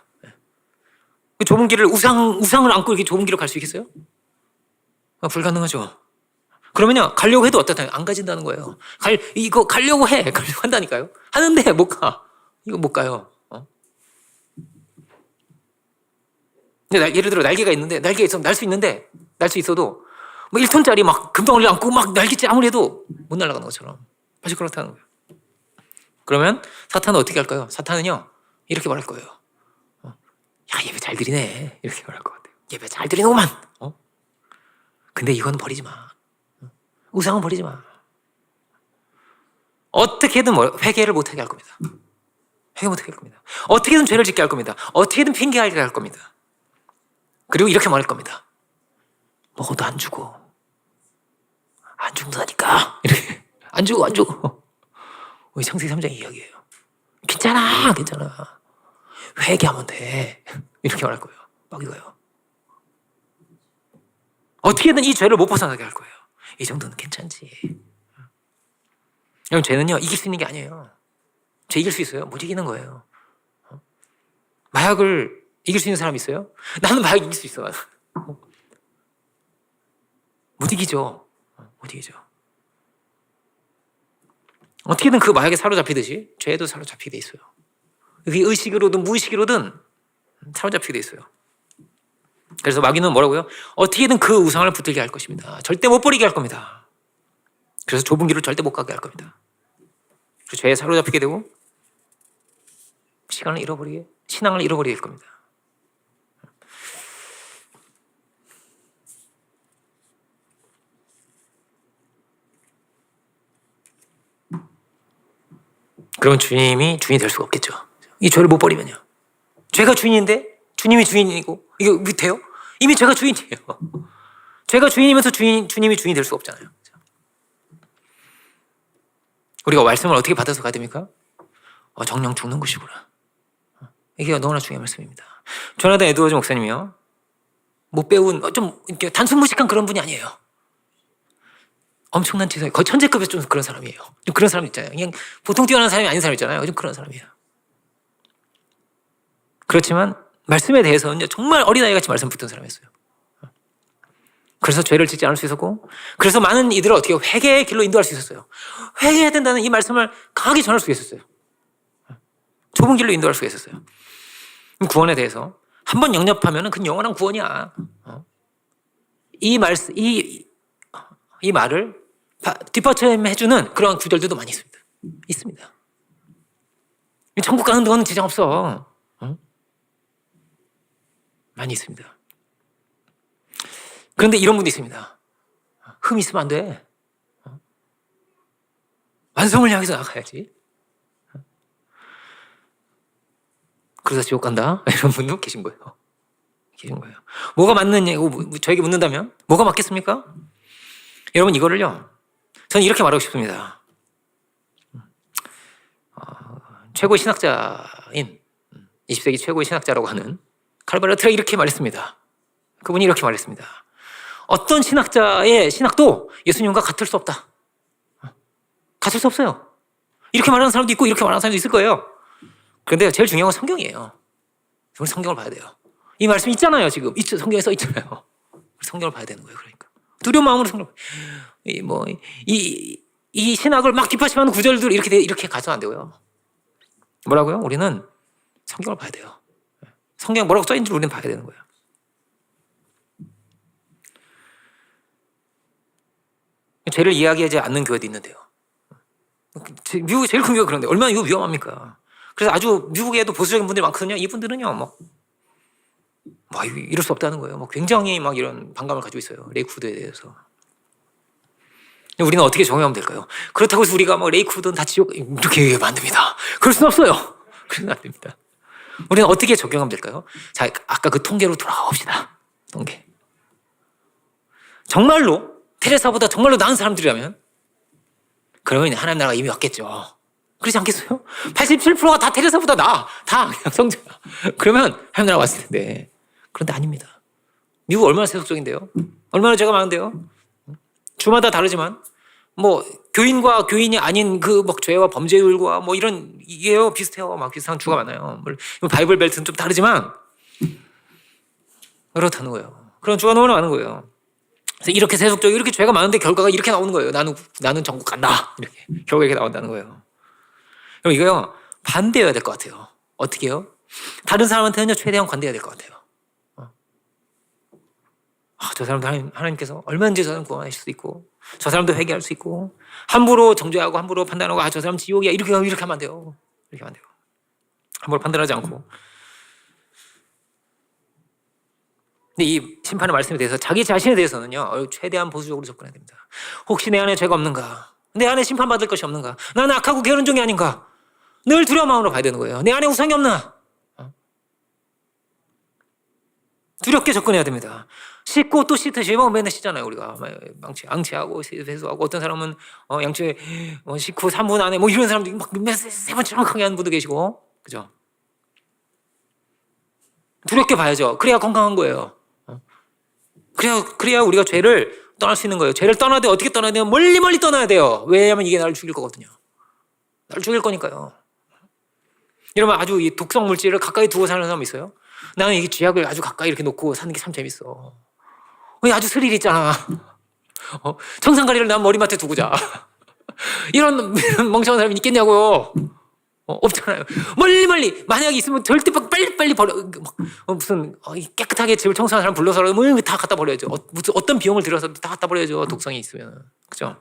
그 좁은 길을 우상을 안고 이렇게 좁은 길로 갈 수 있겠어요? 불가능하죠. 그러면요, 가려고 해도 어떻다? 안 가진다는 거예요. 이거 가려고 한다니까요. 하는데 못 가. 이거 못 가요. 근데 예를 들어 날개가 있는데, 날개가 있으면 날 수 있어도 뭐 1톤짜리 막 금덩어리를 안고 막 날개짓 아무리 해도 못 날아가는 것처럼. 마치 그렇다는 거예요. 그러면 사탄은 어떻게 할까요? 사탄은요, 이렇게 말할 거예요. 야, 예배 잘 드리네. 이렇게 말할 것 같아요. 예배 잘 드리는구만. 근데 이건 버리지 마. 우상은 버리지 마. 어떻게든 회개를 못하게 할 겁니다. 회개 못하게 할 겁니다. 어떻게든 죄를 짓게 할 겁니다. 어떻게든 핑계하게 할 겁니다. 그리고 이렇게 말할 겁니다. 먹어도 안 주고. 안 죽는다니까. 이렇게. 안 주고. 우리 창세기 3장 이야기예요. 괜찮아. 회개하면 돼. 이렇게 말할 거예요. 막 이거요. 어떻게든 이 죄를 못 벗어나게 할 거예요. 이 정도는 괜찮지. 여러분, 죄는요, 이길 수 있는 게 아니에요. 죄 이길 수 있어요? 못 이기는 거예요. 마약을 이길 수 있는 사람 있어요? 나는 마약 이길 수 있어. 못 이기죠. 못 이기죠. 어떻게든 그 마약에 사로잡히듯이 죄도 사로잡히게 돼 있어요. 그게 의식으로든 무의식으로든 사로잡히게 돼 있어요. 그래서 마귀는 뭐라고요? 어떻게든 그 우상을 붙들게 할 것입니다. 절대 못 버리게 할 겁니다. 그래서 좁은 길을 절대 못 가게 할 겁니다. 그래서 죄에 사로잡히게 되고 신앙을 잃어버리게 할 겁니다. 그러면 주님이 주인이 될 수가 없겠죠. 이 죄를 못 버리면요. 죄가 주인인데 주님이 주인이고 이거 밑에요? 이미 죄가 주인이에요. 죄가 주인이면서 주님이 주인이 될 수 없잖아요. 우리가 말씀을 어떻게 받아서 가야 됩니까? 정령 죽는 것이구나. 이게 너무나 중요한 말씀입니다. 조나단 에드워즈 목사님이요, 못 배운 좀 이렇게 단순무식한 그런 분이 아니에요. 엄청난 지성이, 거의 천재급에서 좀 그런 사람이에요. 좀 그런 사람 있잖아요. 그냥 보통 뛰어난 사람이 아닌 사람 있잖아요. 좀 그런 사람이에요. 그렇지만 말씀에 대해서는 정말 어린아이같이 말씀 붙은 사람이었어요. 그래서 죄를 짓지 않을 수 있었고, 그래서 많은 이들을 어떻게 회개의 길로 인도할 수 있었어요. 회개해야 된다는 이 말씀을 강하게 전할 수 있었어요. 좁은 길로 인도할 수 있었어요. 구원에 대해서 한 번 영접하면 그건 영원한 구원이야. 이 말을 뒷받침해주는 그런 구절들도 많이 있습니다. 천국 가는 동안은 지장 없어. 많이 있습니다. 그런데 이런 분도 있습니다. 흠 있으면 안 돼. 완성을 향해서 나가야지. 그러다 지옥 간다? 이런 분도 계신 거예요. 뭐가 맞느냐고 저에게 묻는다면 뭐가 맞겠습니까? 여러분, 이거를요, 저는 이렇게 말하고 싶습니다. 최고의 신학자인 20세기 최고의 신학자라고 하는 칼바르트가 이렇게 말했습니다. 그분이 이렇게 말했습니다. 어떤 신학자의 신학도 예수님과 같을 수 없다. 같을 수 없어요. 이렇게 말하는 사람도 있고 이렇게 말하는 사람도 있을 거예요. 그런데 제일 중요한 건 성경이에요. 우리 성경을 봐야 돼요. 이 말씀 있잖아요. 지금 성경에 써 있잖아요. 성경을 봐야 되는 거예요. 그러니까 두려운 마음으로 성경. 이 신학을 막 뒷받침하는 구절들 이렇게 가서 안 되고요. 뭐라고요? 우리는 성경을 봐야 돼요. 성경에 뭐라고 써있는지 우리는 봐야 되는 거예요. 죄를 이야기하지 않는 교회도 있는데요. 미국이 제일 큰 교회가 그런데 얼마나 이거 위험합니까? 그래서 아주 미국에도 보수적인 분들이 많거든요. 이분들은요, 이럴 수 없다는 거예요. 굉장히 이런 반감을 가지고 있어요. 레이크우드에 대해서. 우리는 어떻게 적용하면 될까요? 그렇다고 해서 우리가 레이크우드는 다 지옥 이렇게 얘기하면 안 됩니다. 그럴 수는 없어요. 그러면 안 됩니다. 우리는 어떻게 적용하면 될까요? 자, 아까 그 통계로 돌아가봅시다. 통계. 정말로 테레사보다 정말로 나은 사람들이라면 그러면 하나님 나라가 이미 왔겠죠. 그렇지 않겠어요? 87%가 다 테레사보다 나아. 다 그냥 성자야. 그러면 하나님 나라가 왔을 텐데. 그런데 아닙니다. 미국 얼마나 세속적인데요? 얼마나 죄가 많은데요? 주마다 다르지만 교인과 교인이 아닌 죄와 범죄율과 이런 이게요 비슷해요. 비슷한 주가 많아요. 바이블 벨트는 좀 다르지만 그렇다는 거예요. 그런 주가 너무 많은 거예요. 그래서 이렇게 세속적 이렇게 죄가 많은데 결과가 이렇게 나오는 거예요. 나는 전국 간다. 이렇게 결과가 이렇게 나온다는 거예요. 그럼 이거요 반대해야 될 것 같아요. 어떻게 해요? 다른 사람한테는요 최대한 관대해야 될 것 같아요. 저 사람도 하나님께서 얼마든지 저 사람 구원하실 수 있고 저 사람도 회개할 수 있고 함부로 정죄하고 함부로 판단하고 저 사람 지옥이야 이렇게 하면 안 돼요. 이렇게 하면 안 돼요. 함부로 판단하지 않고. 근데 이 심판의 말씀에 대해서 자기 자신에 대해서는요 최대한 보수적으로 접근해야 됩니다. 혹시 내 안에 죄가 없는가? 내 안에 심판받을 것이 없는가? 나는 악하고 게으른 종이 아닌가? 늘 두려운 마음으로 봐야 되는 거예요. 내 안에 우상이 없나? 두렵게 접근해야 됩니다. 씻고 또 씻듯이 맨날 씻잖아요. 우리가 양치하고 세수하고 어떤 사람은 양치 씻고 3분 안에 이런 사람들이 세 번 정확하게 하는 분도 계시고 그죠? 두렵게 봐야죠. 그래야 건강한 거예요. 그래야 우리가 죄를 떠날 수 있는 거예요. 죄를 떠나야 돼. 어떻게 떠나야 돼요? 멀리 떠나야 돼요. 왜냐하면 이게 나를 죽일 거거든요. 나를 죽일 거니까요. 이러면 아주 이 독성 물질을 가까이 두고 사는 사람이 있어요. 나는 이 쥐약을 아주 가까이 이렇게 놓고 사는 게 참 재밌어. 아주 스릴 있잖아. 청산가리를 난 머리맡에 두고 자. 이런 멍청한 사람이 있겠냐고요. 없잖아요. 멀리 만약에 있으면 절대 빨리 버려. 무슨 깨끗하게 집을 청소하는 사람 불러서 다 갖다 버려야죠. 무슨 어떤 비용을 들여서 다 갖다 버려야죠. 독성이 있으면. 그죠?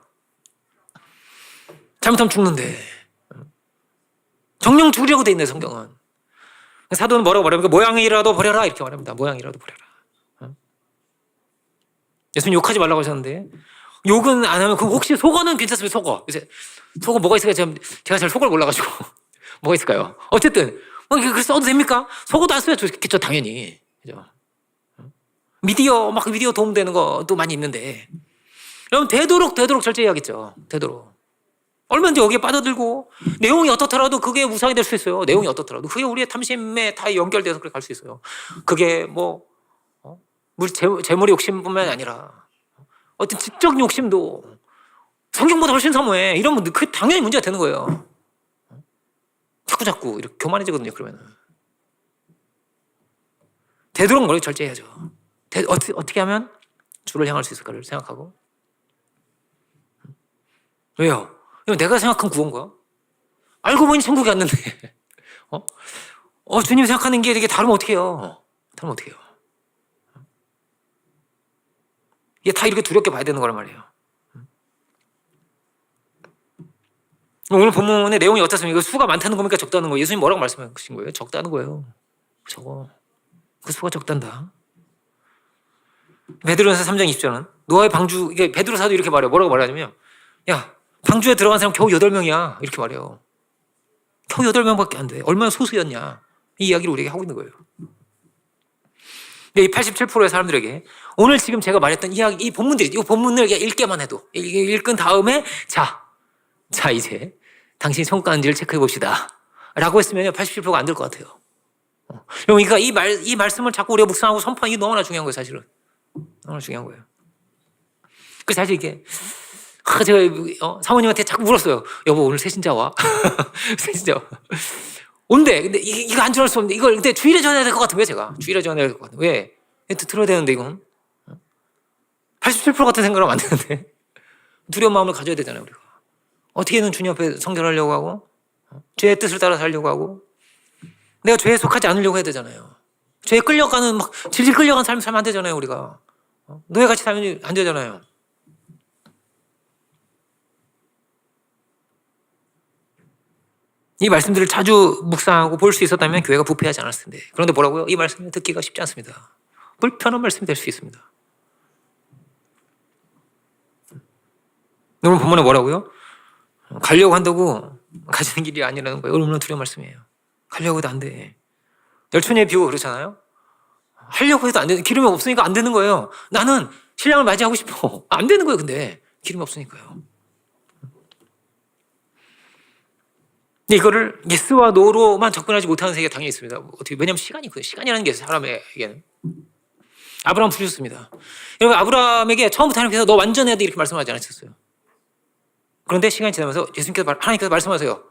잘못하면 죽는데. 정령 죽으려고 돼 있네 성경은. 사도는 뭐라고 말합니까? 모양이라도 버려라 이렇게 말합니다. 모양이라도 버려라. 예수님 욕하지 말라고 하셨는데 욕은 안 하면 그럼 혹시 속어는 괜찮습니다. 속어 뭐가 있을까요? 제가 잘 속어를 몰라가지고 뭐가 있을까요? 어쨌든 그 써도 됩니까? 속어도 안 써야 좋겠죠 당연히. 그죠? 미디어 도움되는 것도 많이 있는데 그럼 되도록 절제해야겠죠. 되도록. 얼마든지 여기에 빠져들고 내용이 어떻더라도 그게 우상이 될 수 있어요. 내용이 어떻더라도 그게 우리의 탐심에 다 연결돼서 그렇게 갈 수 있어요. 그게 재물의 욕심뿐만 아니라 어떤 지적 욕심도 성경보다 훨씬 사모해. 이런 분들 그 당연히 문제가 되는 거예요. 자꾸 이렇게 교만해지거든요. 그러면은 되도록 머리 절제해야죠. 어떻게 하면 주를 향할 수 있을까를 생각하고. 왜요? 내가 생각한 구원과 알고 보니 천국에 왔는데 주님 생각하는 게 되게 다르면 어떡해요? 이게 다 이렇게 두렵게 봐야 되는 거란 말이에요. 오늘 본문의 내용이 어떻습니까? 수가 많다는 겁니까? 적다는 거예요? 예수님 뭐라고 말씀하신 거예요? 적다는 거예요. 그 수가 적단다. 베드로전서 3장 20절은 노아의 방주, 이게 베드로 사도 이렇게 말해요. 뭐라고 말하냐면 야 방주에 들어간 사람 겨우 8명이야 이렇게 말해요. 겨우 8명밖에 안 돼. 얼마나 소수였냐 이 이야기를 우리에게 하고 있는 거예요. 이 87%의 사람들에게 오늘 지금 제가 말했던 이야기, 이 본문을 읽게만 해도 읽은 다음에 자 이제 당신이 천국 가는지를 체크해 봅시다 라고 했으면 87%가 안 될 것 같아요. 그러니까 이 말씀을 자꾸 우리가 묵상하고 선포하는 게 너무나 중요한 거예요. 사실은 너무나 중요한 거예요. 그 사실 이게 제가 사모님한테 자꾸 물었어요. 여보 오늘 새신자 와. 새신자 와. 온대. 근데 이거 안 전할 수 없는데 이걸 근데 주일에 전해야 될 것 같은 거예요. 제가 주일에 전해야 될 것 같은. 왜? 들어야 되는데 이건 87% 같은 생각을 하면 안 되는데 두려운 마음을 가져야 되잖아요. 우리가 어떻게든 주님 앞에 성결하려고 하고 죄의 뜻을 따라 살려고 하고 내가 죄에 속하지 않으려고 해야 되잖아요. 죄에 끌려가는 막 질질 끌려가는 삶 살면 안 되잖아요. 우리가 노예같이 살면 안 되잖아요. 이 말씀들을 자주 묵상하고 볼 수 있었다면 교회가 부패하지 않았을 텐데. 그런데 뭐라고요? 이 말씀을 듣기가 쉽지 않습니다. 불편한 말씀이 될 수 있습니다. 오늘 본문에 뭐라고요? 가려고 한다고 가지는 길이 아니라는 거예요. 얼마나 두려운 말씀이에요. 가려고 해도 안 돼. 열처녀의 비유가 그렇잖아요. 하려고 해도 안 돼. 기름이 없으니까 안 되는 거예요. 나는 신랑을 맞이하고 싶어. 안 되는 거예요. 근데 기름이 없으니까요. 근데 이거를 예스와 노로만 접근하지 못하는 세계가 당연히 있습니다. 어떻게? 왜냐하면 시간이라는 게 사람에게는. 아브라함 부르셨습니다. 여러분 아브라함에게 처음부터 하나님께서 너 완전해야 돼 이렇게 말씀하지 않으셨어요. 그런데 시간이 지나면서 하나님께서 말씀하세요.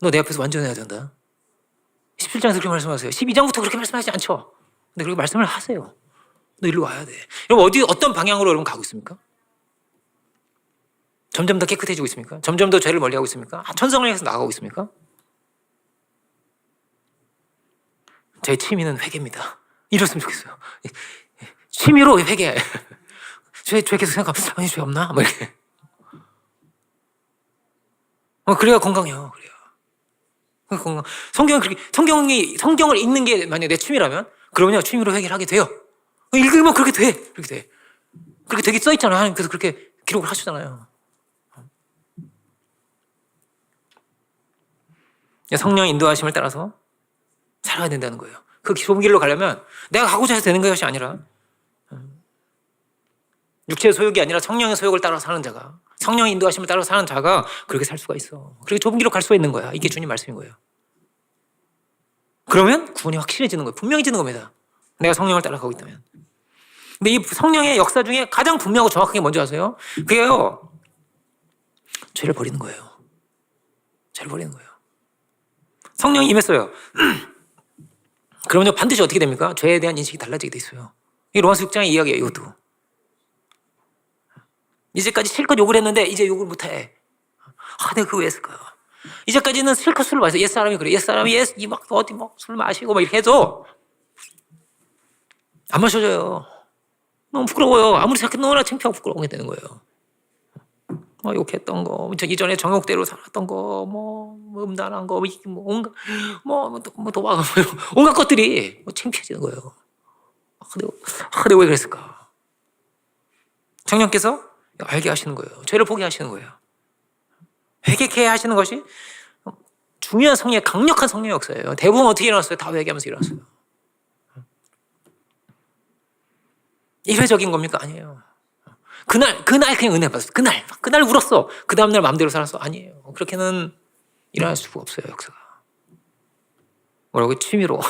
너 내 앞에서 완전해야 된다. 17장에서 그렇게 말씀하세요. 12장부터 그렇게 말씀하시지 않죠. 근데 그렇게 말씀을 하세요. 너 일로 와야 돼. 여러분 어떤 방향으로 여러분 가고 있습니까? 점점 더 깨끗해지고 있습니까? 점점 더 죄를 멀리하고 있습니까? 천성을 향해서 나가고 있습니까? 제 취미는 회개입니다. 이랬으면 좋겠어요. 취미로 회개. 죄 계속 생각하면 아니 죄 없나? 뭐 이렇게. 그래야 건강해요. 그래야. 건강. 성경을 읽는 게 만약 내 취미라면 그러면요 취미로 회개를 하게 돼요. 읽으면 그렇게 돼. 그렇게 돼. 그렇게 되게 써 있잖아요. 하나님께서 그렇게 기록을 하시잖아요. 성령의 인도하심을 따라서 살아야 된다는 거예요. 그 좁은 길로 가려면 내가 가고자 해서 되는 것이 아니라 육체의 소욕이 아니라 성령의 소욕을 따라 사는 자가 성령의 인도하심을 따라 사는 자가 그렇게 살 수가 있어. 그렇게 좁은 길로 갈 수가 있는 거야. 이게 주님 말씀인 거예요. 그러면 구원이 확실해지는 거예요. 분명해지는 겁니다. 내가 성령을 따라가고 있다면. 근데 이 성령의 역사 중에 가장 분명하고 정확하게 뭔지 아세요? 그게요. 죄를 버리는 거예요. 죄를 버리는 거예요. 성령이 임했어요. 그러면 반드시 어떻게 됩니까? 죄에 대한 인식이 달라지게 돼 있어요. 이 로마서 6장의 이야기예요. 이것도. 이제까지 실컷 욕을 했는데 이제 욕을 못해. 내가 그거 왜 했을까? 이제까지는 실컷 술을 마셔. 옛사람이 그래. 옛사람이 막 어디 막 술 마시고 막 이렇게 해도 안 마셔져요. 너무 부끄러워요. 아무리 생각해도 너무나 창피하고 부끄러운 게 되는 거예요. 욕했던 거, 이전에 정욕대로 살았던 거, 음란한 거, 온갖, 도박, 온갖 것들이 창피해지는 거예요. 내가 왜 그랬을까? 성령께서 알게 하시는 거예요. 죄를 보게 하시는 거예요. 회개케 하시는 것이 중요한 강력한 성령의 역사예요. 대부분 어떻게 일어났어요? 다 회개하면서 일어났어요. 일회적인 겁니까? 아니에요. 그날 그냥 은혜 받았어. 그날 울었어. 그 다음날 마음대로 살았어. 아니에요. 그렇게는 일어날 수가 없어요. 역사가. 뭐라고? 취미로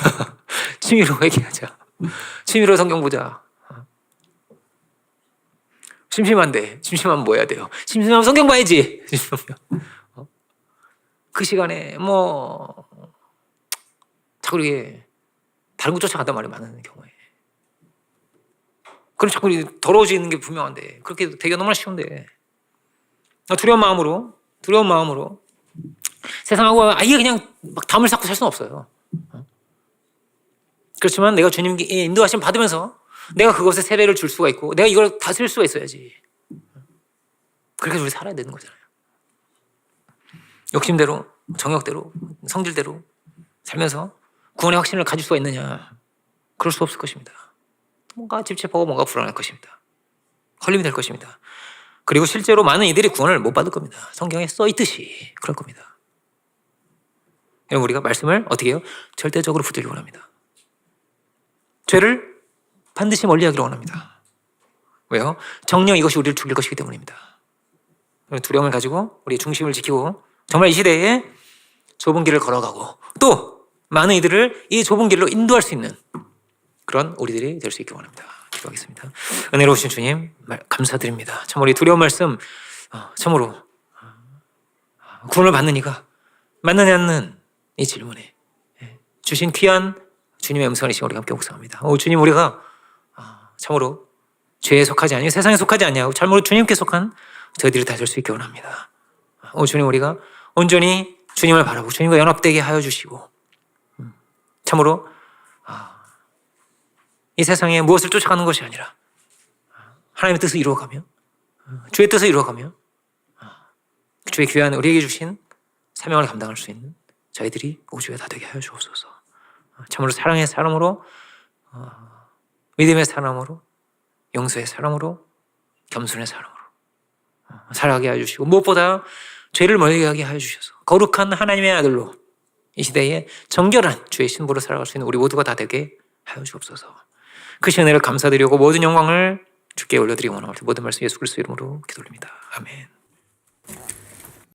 회개하자. 취미로 성경 보자. 심심하면 뭐 해야 돼요? 심심하면 성경 봐야지. 그 시간에 자꾸 이렇게 다른 거 쫓아간단 말이에요. 많은 경우에. 그럼 자꾸 더러워지는 게 분명한데 그렇게 되기가 너무나 쉬운데 두려운 마음으로 세상하고 아예 그냥 막 담을 쌓고 살 수는 없어요. 그렇지만 내가 주님께 인도하심 받으면서 내가 그것에 세례를 줄 수가 있고 내가 이걸 다스릴 수가 있어야지. 그렇게 우리 살아야 되는 거잖아요. 욕심대로, 정욕대로, 성질대로 살면서 구원의 확신을 가질 수가 있느냐? 그럴 수 없을 것입니다. 뭔가 찝찝하고 뭔가 불안할 것입니다. 걸림이 될 것입니다. 그리고 실제로 많은 이들이 구원을 못 받을 겁니다. 성경에 써 있듯이 그럴 겁니다. 여러분 우리가 말씀을 어떻게 해요? 절대적으로 붙들기 원합니다. 죄를 반드시 멀리하기를 원합니다. 왜요? 정녕 이것이 우리를 죽일 것이기 때문입니다. 두려움을 가지고 우리의 중심을 지키고 정말 이 시대에 좁은 길을 걸어가고 또 많은 이들을 이 좁은 길로 인도할 수 있는 그런 우리들이 될 수 있기 원합니다. 기도하겠습니다. 은혜로우신 주님 감사드립니다. 참 우리 두려운 말씀 참으로 구원을 받는 이가 맞느냐 않는 이 질문에 주신 귀한 주님의 음성이시고 우리가 함께 묵상합니다. 주님 우리가 참으로 죄에 속하지 아니고 세상에 속하지 아니하고 참으로 주님께 속한 저희들이 다 될 수 있기 원합니다. 주님 우리가 온전히 주님을 바라보고 주님과 연합되게 하여 주시고 참으로 이 세상에 무엇을 쫓아가는 것이 아니라 하나님의 뜻을 이루어가며 주의 뜻을 이루어가며 주의 귀한 우리에게 주신 사명을 감당할 수 있는 저희들이 우주에 다 되게 하여 주옵소서. 참으로 사랑의 사람으로 믿음의 사람으로 용서의 사람으로 겸손의 사람으로 살아가게 하여 주시고 무엇보다 죄를 멀리 하게 하여 주셔서 거룩한 하나님의 아들로 이 시대에 정결한 주의 신부로 살아갈 수 있는 우리 모두가 다 되게 하여 주옵소서. 그 은혜를 감사드리고 모든 영광을 주께 올려드리고 원하옵니다. 모든 말씀 예수 그리스도 이름으로 기도드립니다. 아멘.